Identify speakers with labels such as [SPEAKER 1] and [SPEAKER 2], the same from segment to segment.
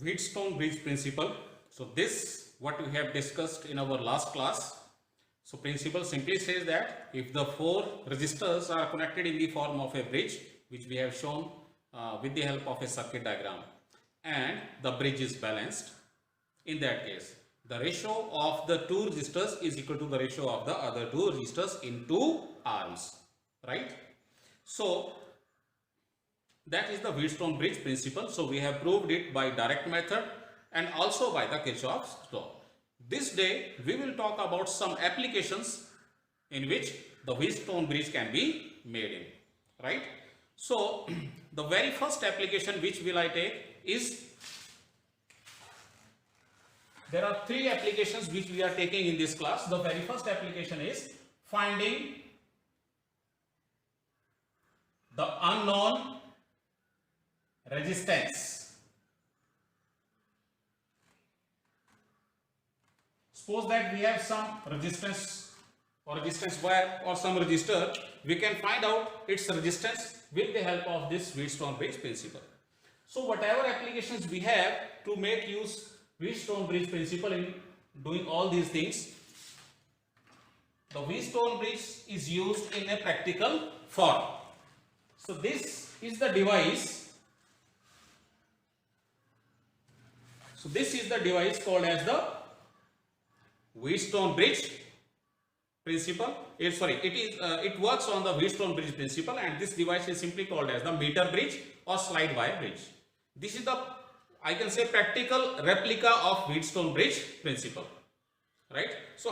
[SPEAKER 1] Wheatstone bridge principle. So this what we have discussed in our last class. So principle simply says that if the four resistors are connected in the form of a bridge, which we have shown with the help of a circuit diagram, and the bridge is balanced, in that case the ratio of the two resistors is equal to the ratio of the other two resistors in two arms, right? So that is the Wheatstone bridge principle. So we have proved it by direct method and also by the Kirchhoff's law. This day we will talk about some applications in which the Wheatstone bridge can be made in, right? So the very first application which will I take is, there are three applications which we are taking in this class. The very first application is finding the unknown resistance. Suppose that we have some resistance or resistance wire or some resistor, we can find out its resistance with the help of this Wheatstone bridge principle. So whatever applications we have to make use Wheatstone bridge principle in doing all these things, the Wheatstone bridge is used in a practical form. So this is the device. So this is the device called as the Wheatstone bridge principle. It works on the Wheatstone bridge principle, and this device is simply called as the meter bridge or slide wire bridge. This is the, I can say, practical replica of Wheatstone bridge principle, right? So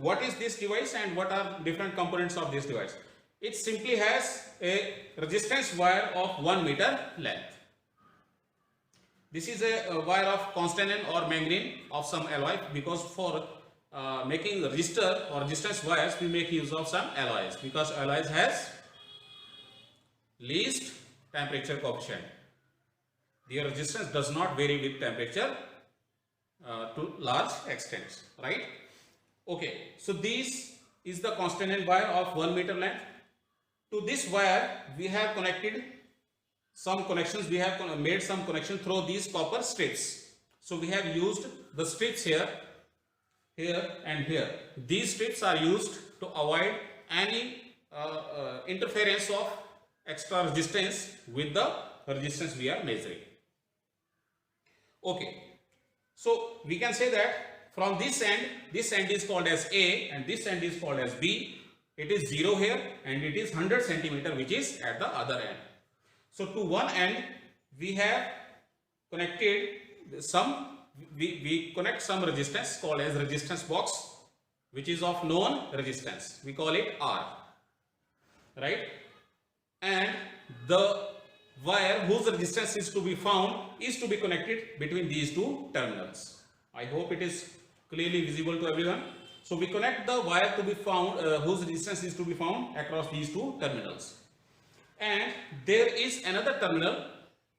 [SPEAKER 1] what is this device and what are different components of this device? It simply has a resistance wire of 1 meter length. This is a wire of constantan or manganese of some alloy, because for making resistor or resistance wires we make use of some alloys, because alloys has least temperature coefficient. Their resistance does not vary with temperature to large extents, right? Okay, so this is the constantan wire of 1 meter length. To this wire we have connected some connections, we have made some connection through these copper strips. So we have used the strips here, here and here. These strips are used to avoid any interference of extra resistance with the resistance we are measuring. Okay, so we can say that from this end is called as A and this end is called as B. It is 0 here and it is 100 centimeter, which is at the other end. So to one end we have connected some, we connect some resistance called as resistance box, which is of known resistance. We call it R, right? And the wire whose resistance is to be found is to be connected between these two terminals. I hope it is clearly visible to everyone. So we connect the wire to be found whose resistance is to be found across these two terminals. And there is another terminal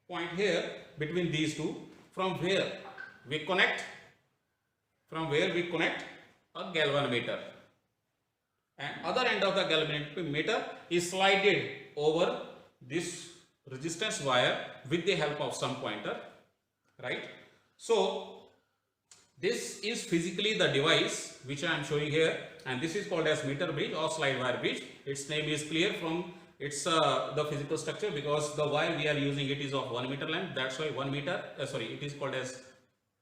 [SPEAKER 1] point here between these two, from where we connect a galvanometer, and other end of the galvanometer is slided over this resistance wire with the help of some pointer, right? So this is physically the device which I am showing here, and this is called as meter bridge or slide wire bridge. Its name is clear from its the physical structure, because the wire we are using it is of 1 meter length. That's why it is called as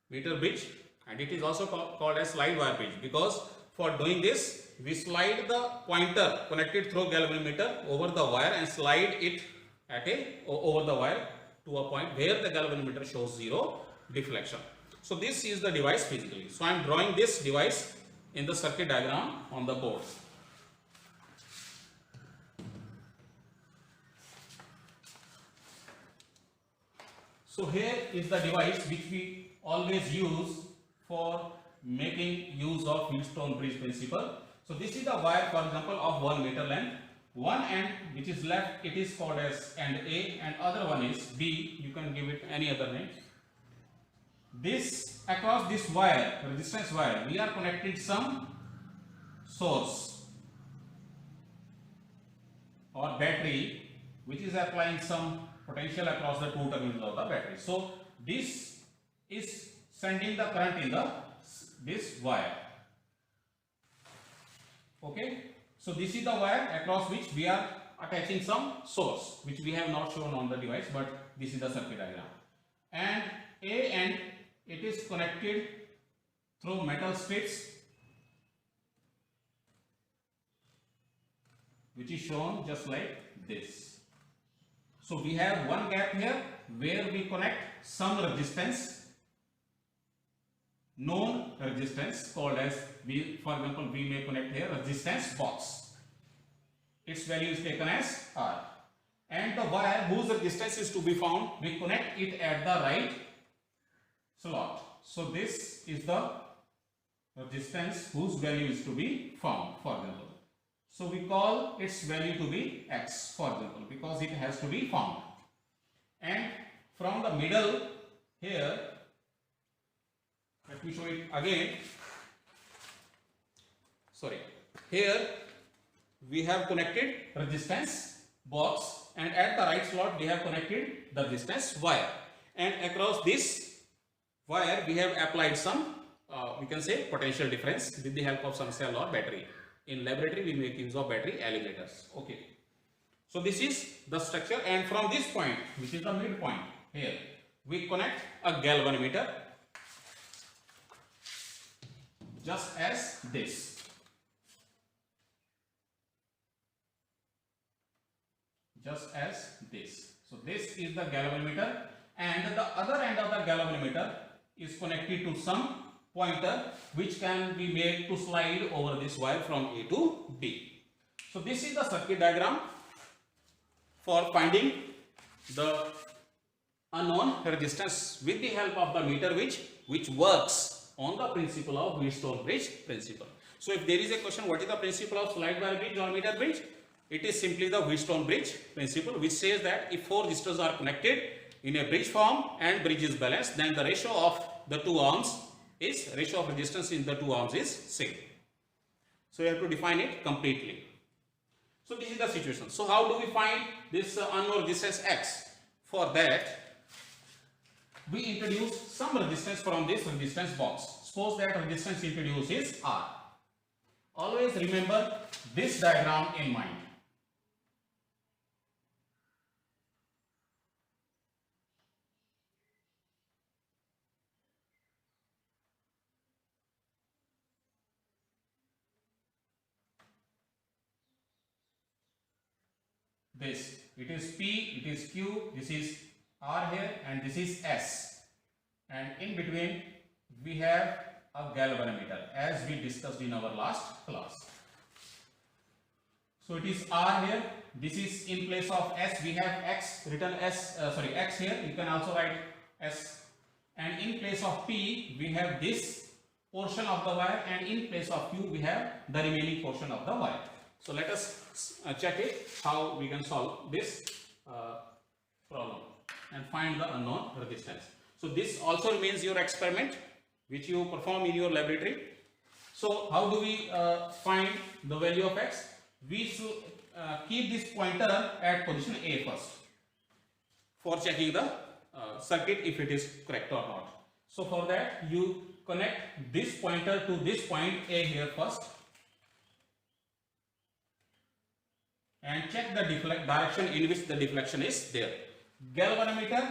[SPEAKER 1] meter bridge, and it is also called as slide wire bridge, because for doing this we slide the pointer connected through galvanometer over the wire and slide it over the wire to a point where the galvanometer shows 0 deflection. So this is the device physically. So I am drawing this device in the circuit diagram on the board. So here is the device which we always use for making use of Wheatstone bridge principle. So this is the wire, for example, of 1 meter length. One end which is left, it is called as end A, and other one is B. You can give it any other name. This, across this wire, resistance wire, we are connected some source or battery, which is applying some potential across the two terminals of the battery. So this sending the current in this wire. Okay, so this is the wire across which we are attaching some source, which we have not shown on the device, but this is the circuit diagram. And A end, it is connected through metal strips, which is shown just like this. So we have one gap here where we connect some resistance, known resistance, called as, for example, we may connect here resistance box. Its value is taken as R. And the wire whose resistance is to be found, we connect it at the right slot. So this is the resistance whose value is to be found, for example. So we call its value to be X, for example, because it has to be found. And from the middle here, let me show it again. Sorry, here we have connected resistance box, and at the right slot we have connected the resistance wire, and across this wire we have applied some we can say potential difference with the help of some cell or battery. In laboratory we make use of battery alligators. Okay, so this is the structure, and from this point, which is the midpoint here, we connect a galvanometer just as this. Just as this. So this is the galvanometer, and the other end of the galvanometer is connected to some pointer which can be made to slide over this wire from A to B. So this is the circuit diagram for finding the unknown resistance with the help of the meter which works on the principle of Wheatstone bridge principle. So if there is a question, what is the principle of slide wire bridge or meter bridge? It is simply the Wheatstone bridge principle, which says that if four resistors are connected in a bridge form and bridge is balanced, then the ratio of the two arms is, ratio of resistance in the two arms is same. So you have to define it completely. So this is the situation. So how do we find this unknown resistance X? For that, we introduce some resistance from this resistance box. Suppose that resistance introduced is R. Always remember this diagram in mind. This, it is P, it is Q, this is R here, and this is S, and in between we have a galvanometer as we discussed in our last class. So it is R here, this is in place of S, we have X written as X here, you can also write S, and in place of P we have this portion of the wire, and in place of Q we have the remaining portion of the wire. So let us check it, how we can solve this problem and find the unknown resistance. So this also remains your experiment which you perform in your laboratory. So how do we find the value of X? We should keep this pointer at position A first for checking the circuit if it is correct or not. So for that you connect this pointer to this point A here first, and check the direction in which the deflection is there. Galvanometer,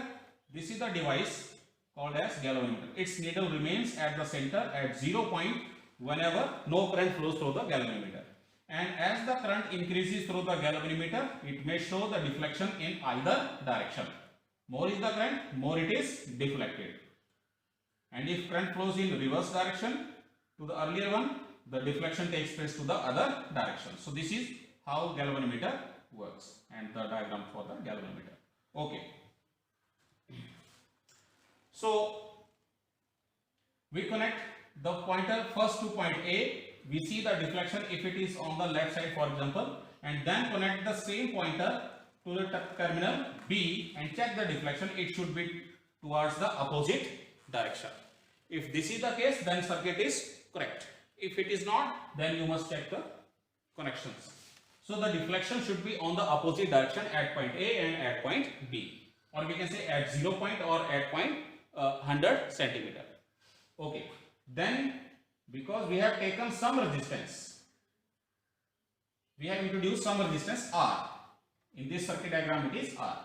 [SPEAKER 1] this is the device called as galvanometer. Its needle remains at the center at 0 point whenever no current flows through the galvanometer. And as the current increases through the galvanometer, it may show the deflection in either direction. More is the current, more it is deflected. And if current flows in reverse direction to the earlier one, the deflection takes place to the other direction. So this is how galvanometer works, and the diagram for the galvanometer. Okay. So we connect the pointer first to point A. We see the deflection if it is on the left side, for example, and then connect the same pointer to the terminal B and check the deflection. It should be towards the opposite direction. If this is the case, then circuit is correct. If it is not, then you must check the connections. So the deflection should be on the opposite direction at point A and at point B, or we can say at 0 point or at point 100 centimeter. Okay, then because we have taken some resistance, we have introduced some resistance R. In this circuit diagram it is R.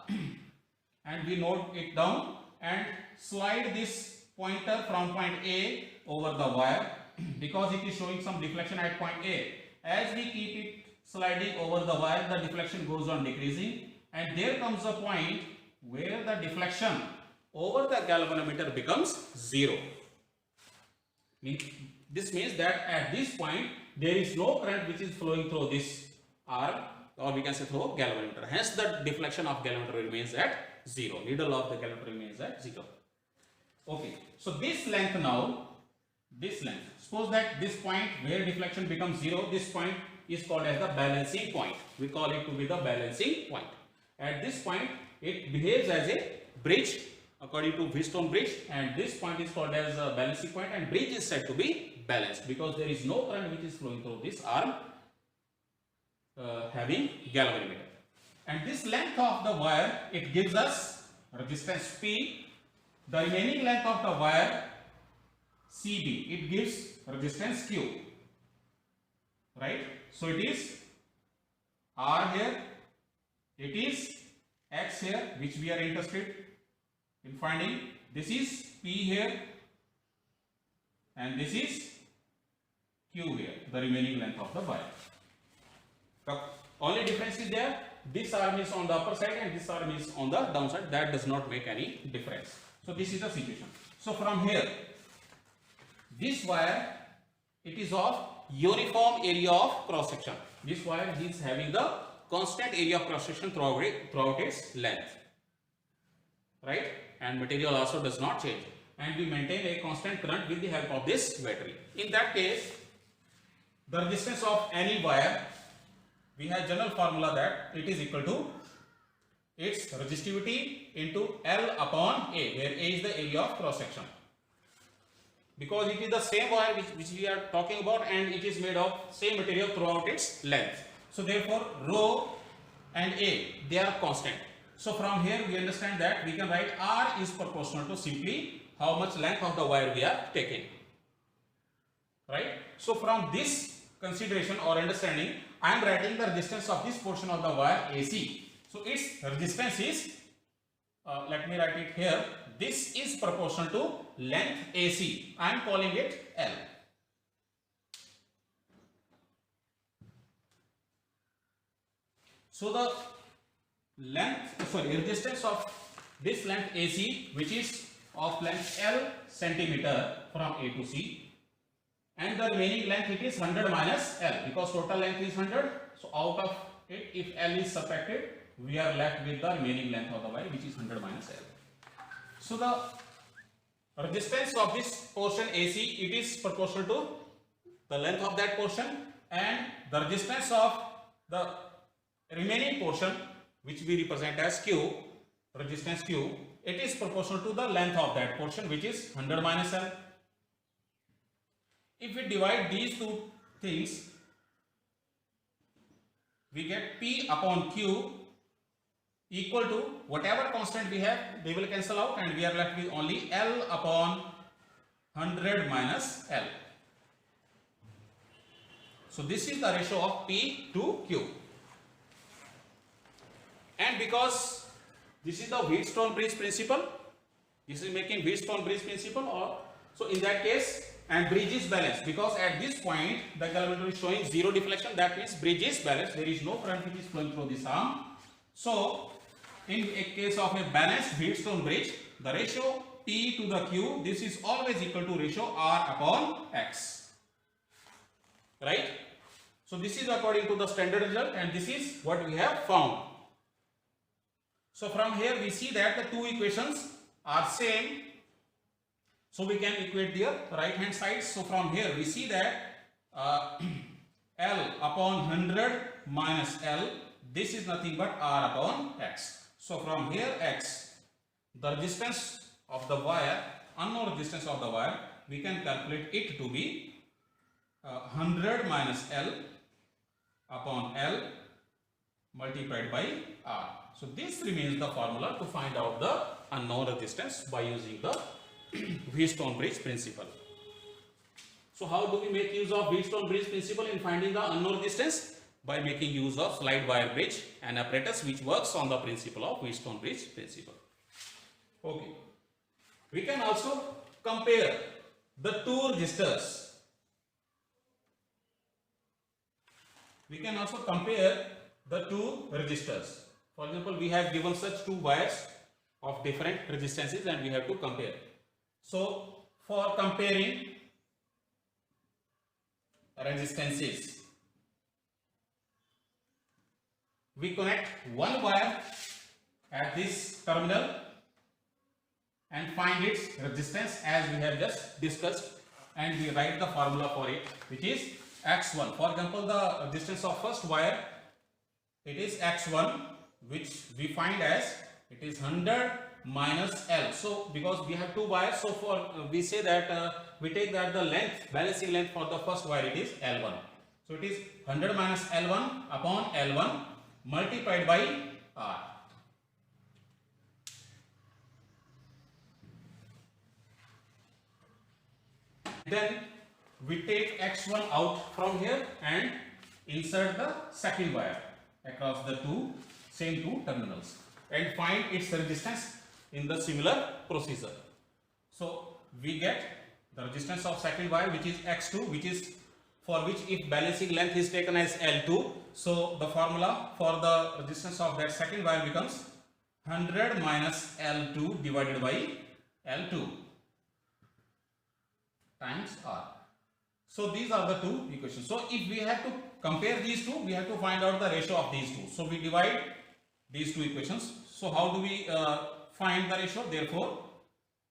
[SPEAKER 1] And we note it down and slide this pointer from point A over the wire because it is showing some deflection at point A. As we keep it sliding over the wire, the deflection goes on decreasing, and there comes a point where the deflection over the galvanometer becomes 0. This means that at this point there is no current which is flowing through this arm, or we can say through galvanometer. Hence the deflection of galvanometer remains at 0. Needle of the galvanometer remains at 0. Okay, so this length now, this length, suppose that this point where deflection becomes 0, this point is called as the balancing point. We call it to be the balancing point. At this point it behaves as a bridge according to Wheatstone bridge, and this point is called as a balancing point, and bridge is said to be balanced because there is no current which is flowing through this arm having galvanometer. And this length of the wire, it gives us resistance P. The remaining length of the wire CB, it gives resistance Q, right? So it is R here, it is X here, which we are interested in finding. This is P here, and this is Q here, the remaining length of the wire. The only difference is there, this arm is on the upper side and this arm is on the downside. That does not make any difference. So this is the situation. So from here, this wire, it is of uniform area of cross section. This wire is having the constant area of cross section throughout its length, right? And material also does not change, and we maintain a constant current with the help of this battery. In that case, the resistance of any wire, we have general formula that it is equal to its resistivity into L upon A, where A is the area of cross section. Because it is the same wire which we are talking about, and it is made of same material throughout its length. So therefore rho and A, they are constant. So from here we understand that we can write R is proportional to simply how much length of the wire we are taking, right? So from this consideration or understanding, I am writing the resistance of this portion of the wire AC. So its resistance is, let me write it here, this is proportional to length AC. I am calling it L. So the resistance of this length AC, which is of length L centimeter from A to C, and the remaining length, it is 100 minus L, because total length is 100. So out of it, if L is subtracted, we are left with the remaining length of the wire, which is 100 minus L. So the resistance of this portion AC, it is proportional to the length of that portion, and the resistance of the remaining portion, which we represent as Q, resistance Q, it is proportional to the length of that portion, which is 100 minus L. If we divide these two things, we get P upon Q equal to whatever constant we have, they will cancel out, and we are left with only L upon 100 minus L. So this is the ratio of P to Q. And because this is the Wheatstone bridge principle, this is making Wheatstone bridge principle, or so in that case, and bridge is balanced, because at this point the galvanometer is showing 0 deflection. That means bridge is balanced, there is no current which is flowing through this arm. So in a case of a balanced Wheatstone bridge, the ratio P to the Q, this is always equal to ratio R upon X, right? So this is according to the standard result, and this is what we have found. So from here we see that the two equations are same, so we can equate their right hand sides. So from here we see that L upon 100 minus L, this is nothing but R upon X. So from here X, the resistance of the wire, unknown resistance of the wire, we can calculate it to be 100 minus L upon L multiplied by R. So this remains the formula to find out the unknown resistance by using the Wheatstone bridge principle. So how do we make use of Wheatstone bridge principle in finding the unknown resistance? By making use of slide wire bridge, an apparatus which works on the principle of Wheatstone bridge principle. Okay. We can also compare the two resistors. We can also compare the two resistors. For example, we have given such two wires of different resistances and we have to compare. So for comparing resistances, we connect one wire at this terminal and find its resistance as we have just discussed, and we write the formula for it, which is X1. For example, the resistance of first wire, it is X1, which we find as it is 100 minus L. So because we have two wires, so for we say that we take that the length, balancing length for the first wire, it is L1. So it is 100 minus L1 upon L1 multiplied by R. Then we take X1 out from here and insert the second wire across the same two terminals and find its resistance in the similar procedure. So we get the resistance of second wire, which is X2, which is for which if balancing length is taken as L2, so the formula for the resistance of that second wire becomes 100 minus L2 divided by L2 times R. So these are the two equations. So if we have to compare these two, we have to find out the ratio of these two. So we divide these two equations. So how do we find the ratio? Therefore,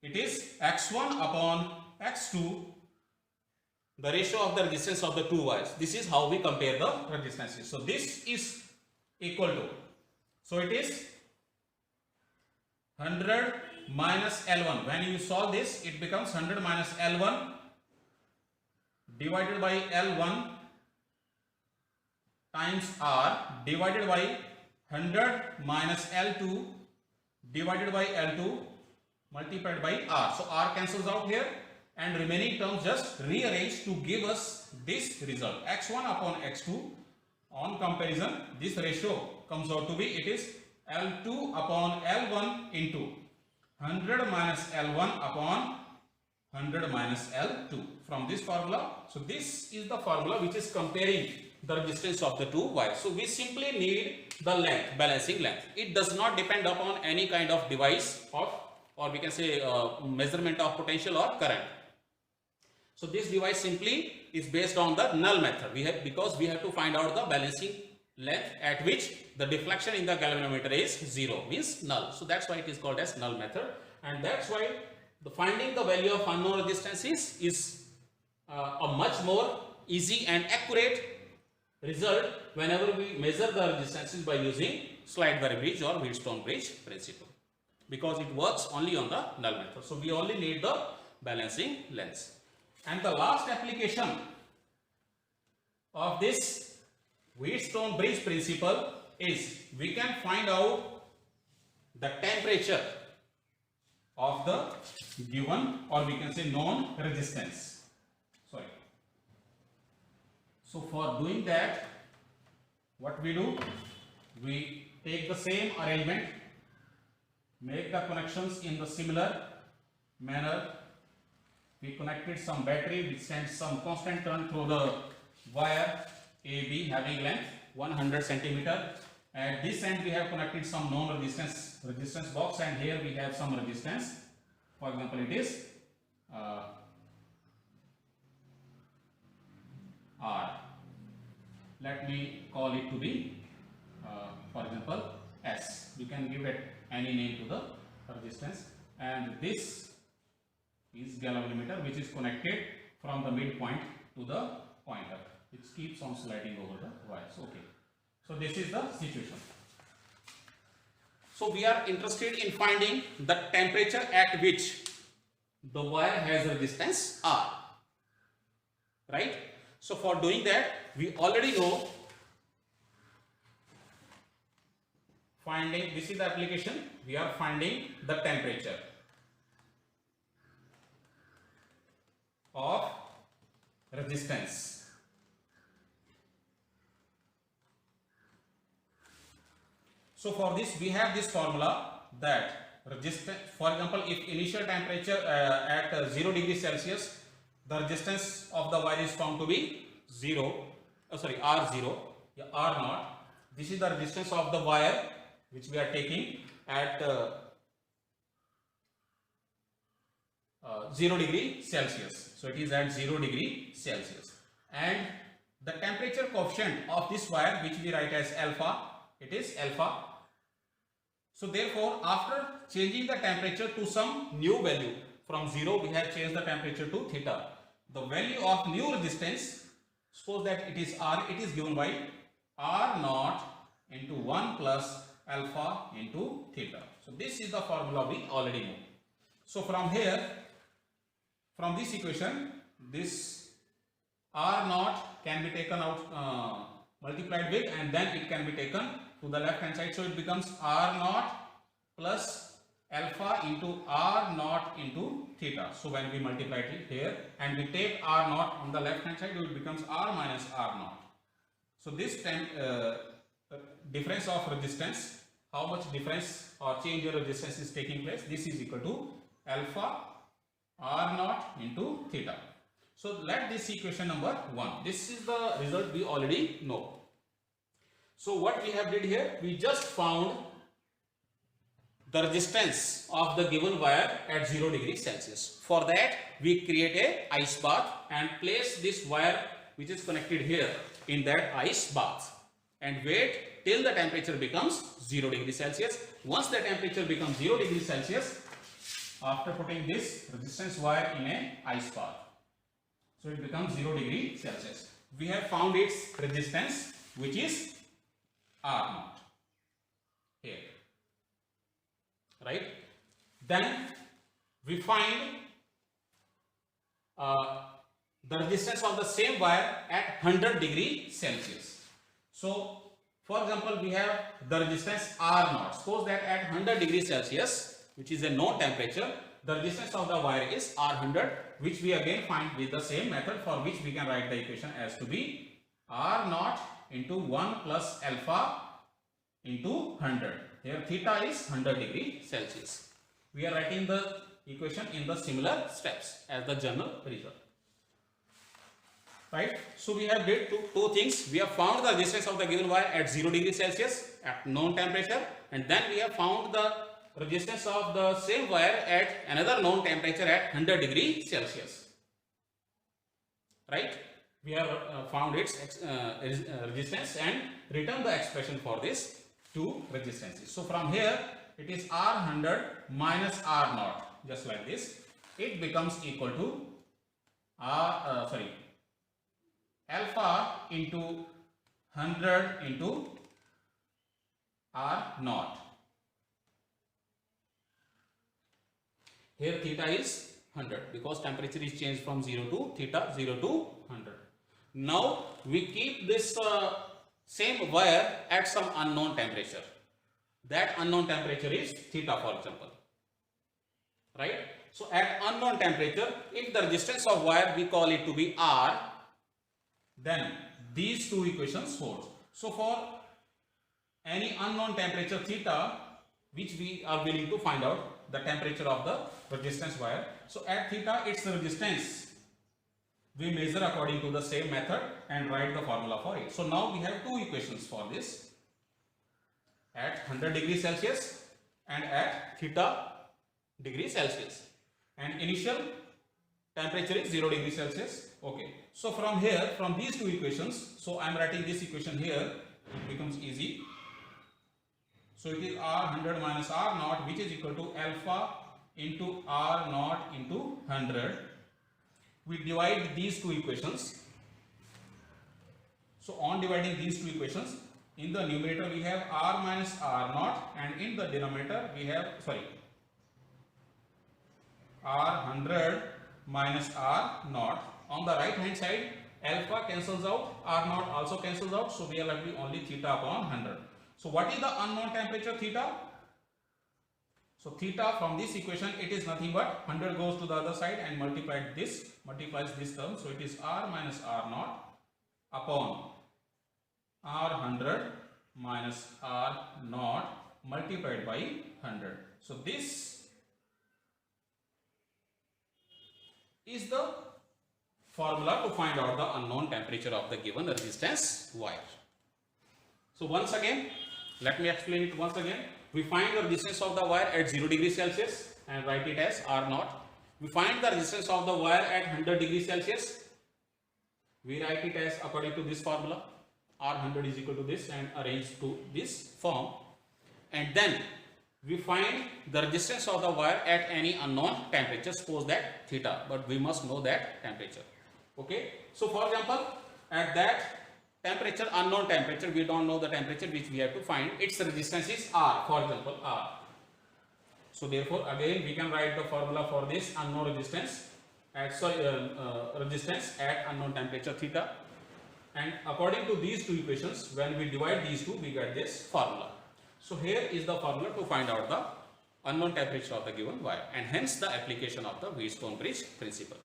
[SPEAKER 1] it is X1 upon X2, the ratio of the resistance of the two wires. This is how we compare the resistances. So this is equal to, so it is 100 minus L1. When you solve this, it becomes 100 minus L1 divided by L1 times R divided by 100 minus L2 divided by L2 multiplied by R. So R cancels out here and remaining terms just rearrange to give us this result. X1 upon X2, on comparison, this ratio comes out to be, it is L2 upon L1 into 100 minus L1 upon 100 minus L2 from this formula. So this is the formula which is comparing the resistance of the two wires. So we simply need the length, balancing length. It does not depend upon any kind of device of, or we can say measurement of potential or current. So this device simply is based on the null method. Because we have to find out the balancing length at which the deflection in the galvanometer is 0, means null. So that's why it is called as null method, and that's why the finding the value of unknown resistances is a much more easy and accurate result whenever we measure the resistances by using slide wire bridge or Wheatstone bridge principle, because it works only on the null method. So we only need the balancing lengths. And the last application of this Wheatstone bridge principle is we can find out the temperature of the given, or we can say known resistance. Sorry. So for doing that, what we do, we take the same arrangement, make the connections in the similar manner. We connected some battery which sends some constant current through the wire AB having length 100 centimeter. At this end we have connected some known resistance box, and here we have some resistance. For example, it is R. Let me call it to be for example S. You can give it any name to the resistance, and this is galvanometer which is connected from the midpoint to the pointer, which keeps on sliding over the wires. Okay, so this is the situation. So we are interested in finding the temperature at which the wire has resistance R, right? So for doing that, we already know finding, this is the application, we are finding the temperature of resistance. So for this we have this formula that resistance, for example, if initial temperature at 0 degree Celsius, the resistance of the wire is found to be R0, yeah, R0. This is the resistance of the wire which we are taking at 0 degree Celsius. So it is at 0 degree Celsius, and the temperature coefficient of this wire, which we write as alpha, it is alpha. So therefore, after changing the temperature to some new value, from 0 we have changed the temperature to theta. The value of new resistance, suppose that it is R, it is given by R0 into 1 plus alpha into theta. So this is the formula we already know. So from here, from this equation, this R0 can be taken out, multiplied with, and then it can be taken to the left hand side. So it becomes R0 plus alpha into R0 into theta. So when we multiply it here and we take R0 on the left hand side, it becomes R minus R0. So this time difference of resistance, how much difference or change in resistance is taking place, this is equal to alpha R0 into theta. So let this equation number 1. This is the result we already know. So what we have did here, we just found the resistance of the given wire at 0 degree Celsius. For that we create a ice bath and place this wire which is connected here in that ice bath and wait till the temperature becomes 0 degree Celsius. Once the temperature becomes 0 degree Celsius, after putting this resistance wire in a ice bath, so it becomes 0 degree Celsius. We have found its resistance, which is R0 here, right? Then we find the resistance of the same wire at 100 degree Celsius. So for example, we have the resistance R0. Suppose that at 100 degree Celsius, which is a known temperature, the resistance of the wire is R100, which we again find with the same method, for which we can write the equation as to be R0 into 1 plus alpha into 100. Here theta is 100 degree Celsius. We are writing the equation in the similar steps as the general result. Right? So we have did two things. We have found the resistance of the given wire at 0 degree Celsius at known temperature, and then we have found the resistance of the same wire at another known temperature at 100 degree Celsius. Right? We have found its resistance and written the expression for this two resistances. So from here it is R100 minus R0, just like this. It becomes equal to alpha into 100 into R0. Here theta is 100 because temperature is changed from 0 to theta, 0 to 100. Now we keep this same wire at some unknown temperature. That unknown temperature is theta, for example. Right? So at unknown temperature, if the resistance of wire we call it to be R, then these two equations hold. So for any unknown temperature theta, which we are willing to find out the temperature of the resistance wire, so at theta its resistance we measure according to the same method and write the formula for it. So now we have two equations for this, at 100 degree Celsius and at theta degree Celsius, and initial temperature is 0 degree Celsius. Okay, so from here, from these two equations, so I am writing this equation here, it becomes easy. So it is R100 minus R0, which is equal to alpha into R0 into 100. We divide these two equations. So on dividing these two equations, in the numerator we have R minus R0, and in the denominator we have, R100 minus R0. On the right hand side, alpha cancels out, R0 also cancels out, so we are left with only theta upon 100. So what is the unknown temperature theta? So theta from this equation, it is nothing but 100 goes to the other side and multiplies this term. So it is r minus r naught upon r 100 minus r naught multiplied by 100. So this is the formula to find out the unknown temperature of the given resistance wire. So once again, let me explain it once again. We find the resistance of the wire at 0 degrees Celsius and write it as R naught. We find the resistance of the wire at 100 degrees Celsius. We write it as according to this formula. R100 is equal to this and arrange to this form. And then we find the resistance of the wire at any unknown temperature, suppose that theta, but we must know that temperature. Okay. So for example, at that temperature, unknown temperature, we don't know the temperature which we have to find, its resistance is R, for example R. So therefore again we can write the formula for this unknown resistance at resistance at unknown temperature theta, and according to these two equations, when we divide these two, we get this formula. So here is the formula to find out the unknown temperature of the given wire, and hence the application of the Wheatstone bridge principle.